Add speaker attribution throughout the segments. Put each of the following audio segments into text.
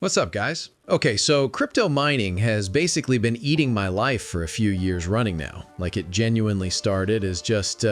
Speaker 1: What's up, guys? Okay, so crypto mining has basically been eating my life for a few years running now. Like, it genuinely started as just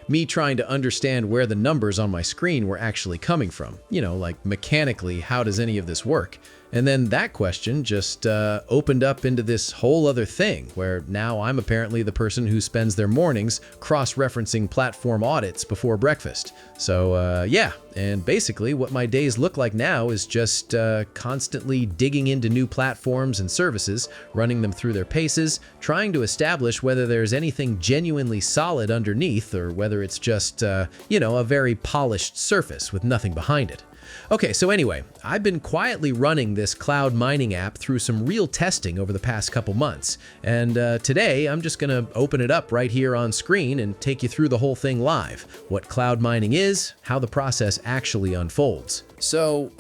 Speaker 1: me trying to understand where the numbers on my screen were actually coming from. You know, like mechanically, how does any of this work? And then that question just opened up into this whole other thing where now I'm apparently the person who spends their mornings cross-referencing platform audits before breakfast. So yeah, and basically what my days look like now is just constantly digging into new platforms and services, running them through their paces, trying to establish whether there's anything genuinely solid underneath or whether it's just, you know, a very polished surface with nothing behind it. Okay, so anyway, I've been quietly running this cloud mining app through some real testing over the past couple months, and today I'm just gonna open it up right here on screen and take you through the whole thing live, what cloud mining is, how the process actually unfolds.
Speaker 2: So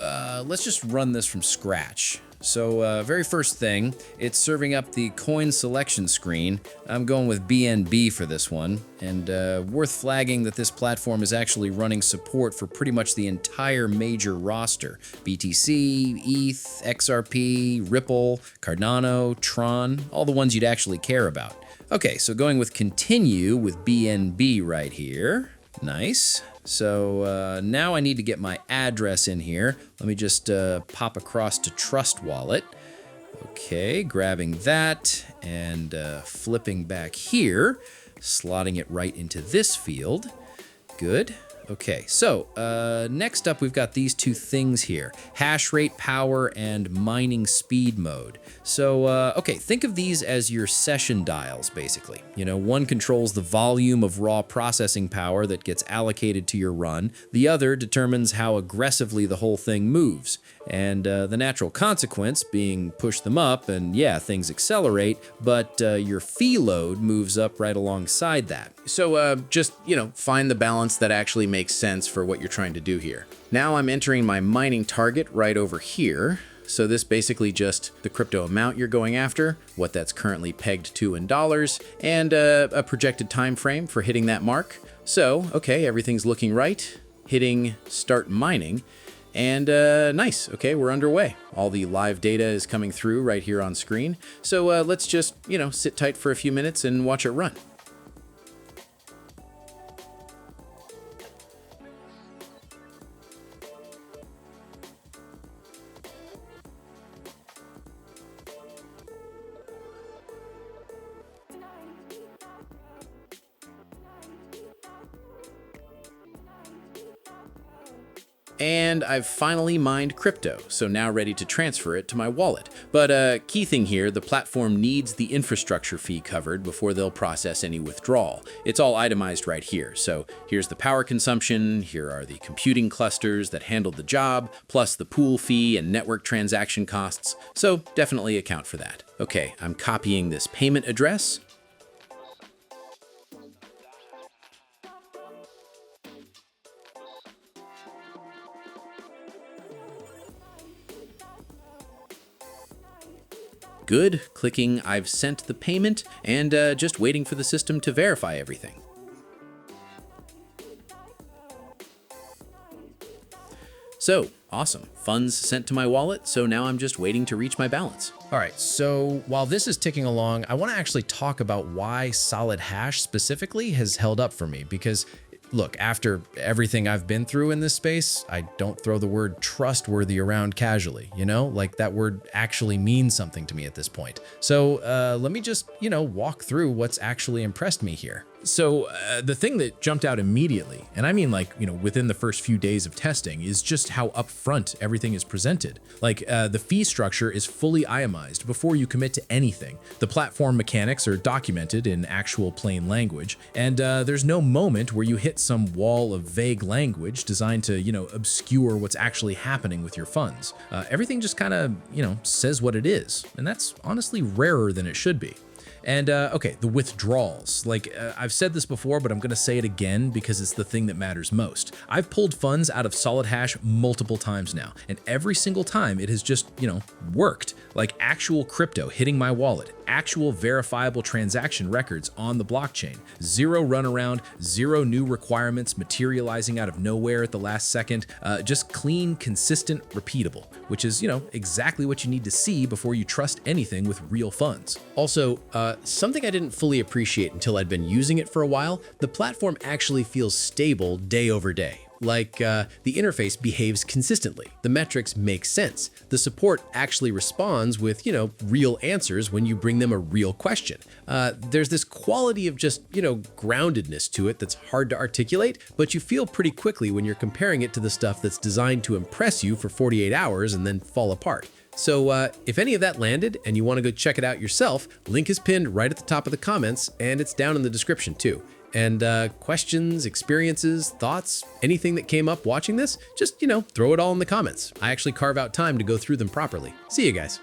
Speaker 2: let's just run this from scratch. So very first thing, it's serving up the coin selection screen. I'm going with BNB for this one, and worth flagging that this platform is actually running support for pretty much the entire major roster. BTC, ETH, XRP, Ripple, Cardano, Tron, all the ones you'd actually care about. Okay, so going with continue with BNB right here. Nice. So now I need to get my address in here. Let me just pop across to Trust Wallet. Okay, grabbing that and flipping back here, slotting it right into this field. Good. Okay, so next up we've got these two things here, hash rate power and mining speed mode. So, okay, think of these as your session dials, basically. You know, one controls the volume of raw processing power that gets allocated to your run. The other determines how aggressively the whole thing moves. And the natural consequence being push them up and yeah, things accelerate, but your fee load moves up right alongside that.
Speaker 3: So just, you know, find the balance that actually makes sense for what you're trying to do here. Now I'm entering my mining target right over here. So this basically just the crypto amount you're going after, what that's currently pegged to in dollars, and a projected time frame for hitting that mark. So, okay, everything's looking right. Hitting start mining. And nice, okay, we're underway. All the live data is coming through right here on screen. So let's just, you know, sit tight for a few minutes and watch it run. And I've finally mined crypto, so now ready to transfer it to my wallet. But key thing here, the platform needs the infrastructure fee covered before they'll process any withdrawal. It's all itemized right here. So here's the power consumption, here are the computing clusters that handled the job, plus the pool fee and network transaction costs. So definitely account for that. Okay, I'm copying this payment address. Good, clicking I've sent the payment, and just waiting for the system to verify everything. So, awesome. Funds sent to my wallet, so now I'm just waiting to reach my balance.
Speaker 1: All right, so while this is ticking along, I want to actually talk about why solidhash specifically has held up for me, because look, after everything I've been through in this space, I don't throw the word trustworthy around casually, you know? Like, that word actually means something to me at this point. So let me just, you know, walk through what's actually impressed me here.
Speaker 4: So the thing that jumped out immediately, and I mean like, you know, within the first few days of testing, is just how upfront everything is presented. Like the fee structure is fully itemized before you commit to anything. The platform mechanics are documented in actual plain language, and there's no moment where you hit some wall of vague language designed to, you know, obscure what's actually happening with your funds. Everything just kind of, you know, says what it is, and that's honestly rarer than it should be. And okay, the withdrawals. Like I've said this before, but I'm gonna say it again because it's the thing that matters most. I've pulled funds out of solidhash multiple times now, and every single time it has just, you know, worked. like actual crypto hitting my wallet, actual verifiable transaction records on the blockchain, zero runaround, zero new requirements materializing out of nowhere at the last second, just clean, consistent, repeatable, which is, exactly what you need to see before you trust anything with real funds.
Speaker 1: Also, something I didn't fully appreciate until I'd been using it for a while, the platform actually feels stable day over day. Like, the interface behaves consistently. The metrics make sense. The support actually responds with, real answers when you bring them a real question. There's this quality of just, groundedness to it that's hard to articulate, but you feel pretty quickly when you're comparing it to the stuff that's designed to impress you for 48 hours and then fall apart. So if any of that landed and you want to go check it out yourself, link is pinned right at the top of the comments, and it's down in the description too. And questions, experiences, thoughts, anything that came up watching this, just, throw it all in the comments. I actually carve out time to go through them properly. See you guys.